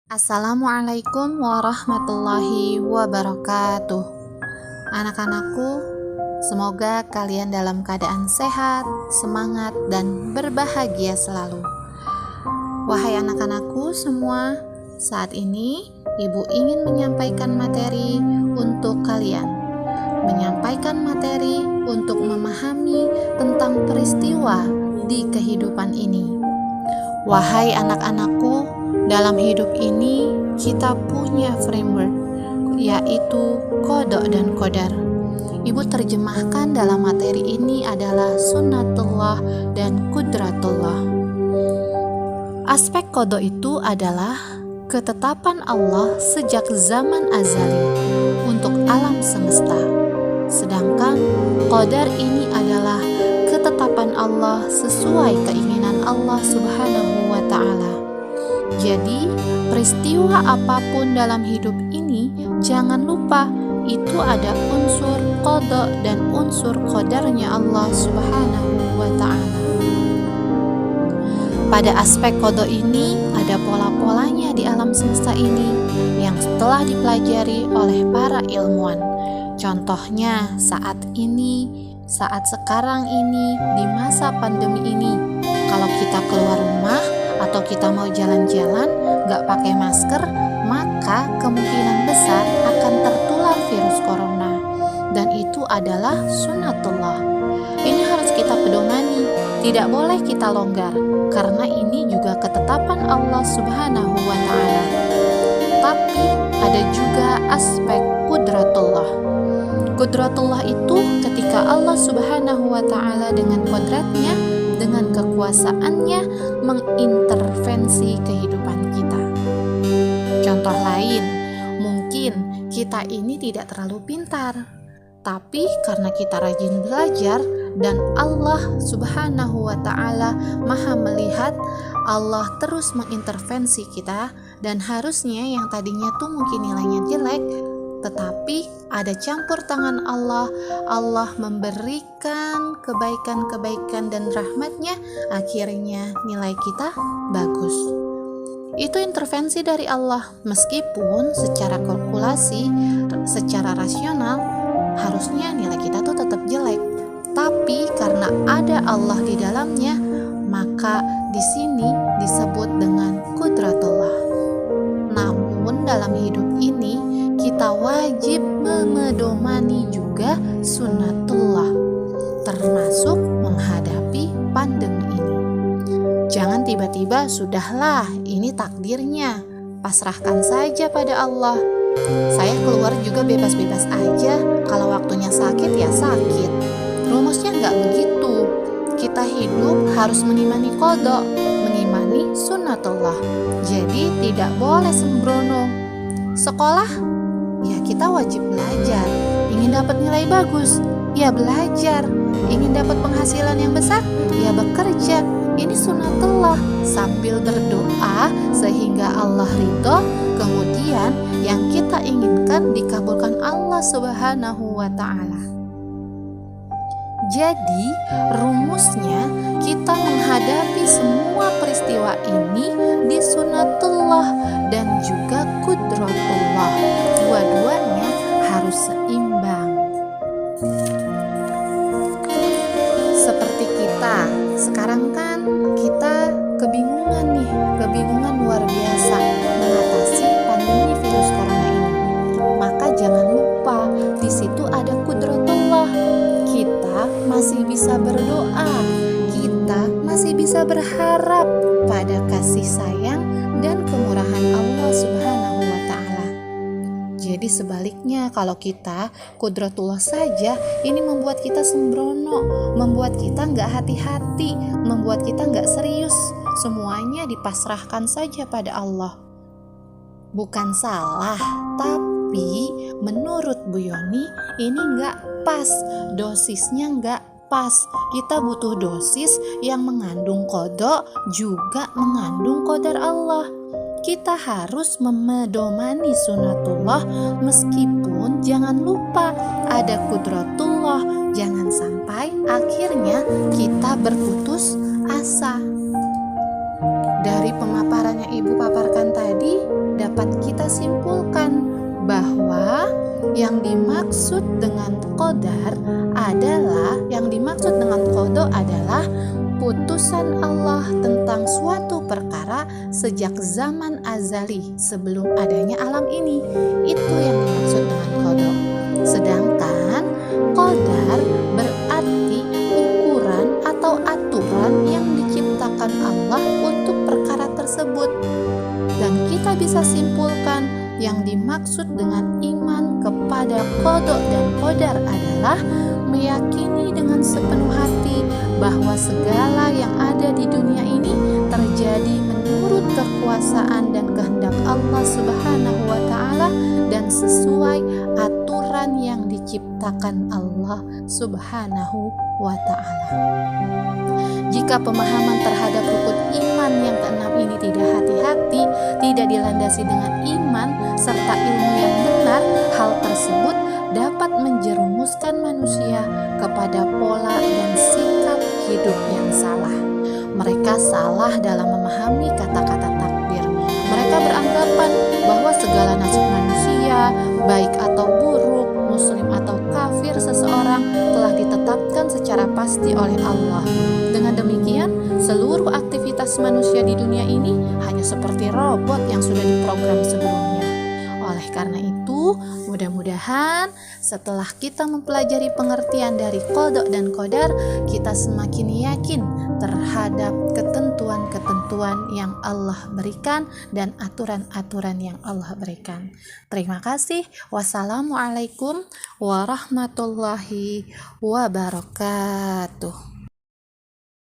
Assalamualaikum warahmatullahi wabarakatuh. Anak-anakku, semoga kalian dalam keadaan sehat, semangat, dan berbahagia selalu. Wahai anak-anakku semua, saat ini Ibu ingin menyampaikan materi untuk kalian. Menyampaikan materi untuk memahami tentang peristiwa di kehidupan ini. Wahai anak-anakku, dalam hidup ini kita punya framework, yaitu kodok dan qadar. Ibu terjemahkan dalam materi ini adalah sunnatullah dan qudratullah. Aspek kodok itu adalah ketetapan Allah sejak zaman azali untuk alam semesta. Sedangkan qadar ini adalah ketetapan Allah sesuai keinginan Allah Subhanahu wa ta'ala. Jadi, peristiwa apapun dalam hidup ini, jangan lupa itu ada unsur qada dan unsur qadarnya Allah Subhanahu wa ta'ala. Pada aspek qada ini, ada pola-polanya di alam semesta ini yang telah dipelajari oleh para ilmuwan. Contohnya saat sekarang ini, di masa pandemi ini, kalau kita keluar rumah atau kita mau jalan-jalan gak pakai masker, maka kemungkinan besar akan tertular virus corona, dan itu adalah sunnatullah. Ini harus kita pedomani, tidak boleh kita longgar, karena ini juga ketetapan Allah Subhanahu wa ta'ala. Tapi ada juga aspek qudratullah. Qudratullah itu ketika Allah Subhanahu wa ta'ala dengan kodratnya, dengan kekuasaannya mengintervensi kehidupan kita. Contoh lain, mungkin kita ini tidak terlalu pintar, tapi karena kita rajin belajar dan Allah Subhanahu wa ta'ala maha melihat, Allah terus mengintervensi kita, dan harusnya yang tadinya tuh mungkin nilainya jelek, tetapi ada campur tangan Allah. Allah memberikan kebaikan-kebaikan dan rahmatnya, akhirnya nilai kita bagus. Itu intervensi dari Allah. Meskipun secara kalkulasi, secara rasional, harusnya nilai kita tuh tetap jelek, tapi karena ada Allah di dalamnya, maka di sini disebut dengan qudratullah. Namun dalam hidup ini kita wajib memedomani juga sunnatullah, termasuk menghadapi pandemi ini. Jangan tiba-tiba sudahlah, ini takdirnya, pasrahkan saja pada Allah. Saya keluar juga bebas-bebas aja, kalau waktunya sakit ya sakit. Rumusnya nggak begitu. Kita hidup harus mengimani qada, mengimani sunnatullah. Jadi tidak boleh sembrono. Sekolah, ya kita wajib belajar. Ingin dapat nilai bagus, ya belajar. Ingin dapat penghasilan yang besar, ya bekerja. Ini sunnatullah, sambil berdoa sehingga Allah ridho. Kemudian yang kita inginkan dikabulkan Allah Subhanahu wa ta'ala. Jadi rumusnya kita menghadapi semua peristiwa ini di sunnatullah dan juga qudratullah. Dua-duanya harus seimbang. Seperti kita sekarang kan kita kebingungan luar biasa mengatasi pandemi virus corona ini. Maka jangan lupa di situ ada qudratullah. Kita masih bisa berdoa, kita masih bisa berharap pada kasih sayang dan kemurahan Allah Subhanahu wa ta'ala. Jadi sebaliknya, kalau kita qudratullah saja, ini membuat kita sembrono, membuat kita nggak hati-hati, membuat kita nggak serius. Semuanya dipasrahkan saja pada Allah. Bukan salah, tapi menurut Bu Yoni ini nggak pas, dosisnya nggak pas. Kita butuh dosis yang mengandung qada juga mengandung qadar Allah. Kita harus memedomani sunnatullah, meskipun jangan lupa ada qudratullah. Jangan sampai akhirnya kita berputus asa. Dari pemaparan yang Ibu paparkan tadi, dapat kita simpulkan bahwa yang dimaksud dengan qadar adalah putusan Allah tentang suatu perkara sejak zaman azali sebelum adanya alam ini. Itu yang dimaksud dengan qada. Sedangkan qadar berarti ukuran atau aturan yang diciptakan Allah untuk perkara tersebut. Dan kita bisa simpulkan yang dimaksud dengan iman kepada qada dan qadar adalah meyakini dengan sepenuh hati bahwa segala yang ada di dunia ini terjadi menurut kekuasaan dan kehendak Allah Subhanahu wa Ta'ala dan sesuai aturan yang diciptakan Allah Subhanahu wa Ta'ala. Jika pemahaman terhadap rukun iman yang keenam ini tidak hati-hati, tidak dilandasi dengan iman serta ilmu yang benar, hal tersebut dapat menjerumuskan manusia kepada pola dan sikap hidup yang salah. Mereka salah dalam memahami kata-kata takdir. Mereka beranggapan bahwa segala nasib manusia, baik atau buruk, muslim atau kafir seseorang, telah ditetapkan secara pasti oleh Allah. Dengan demikian, seluruh aktivitas manusia di dunia ini hanya seperti robot yang sudah diprogram sebelumnya. Oleh karena itu, mudah-mudahan setelah kita mempelajari pengertian dari qada dan qadar, kita semakin yakin terhadap ketentuan-ketentuan yang Allah berikan dan aturan-aturan yang Allah berikan. Terima kasih. Wassalamualaikum warahmatullahi wabarakatuh.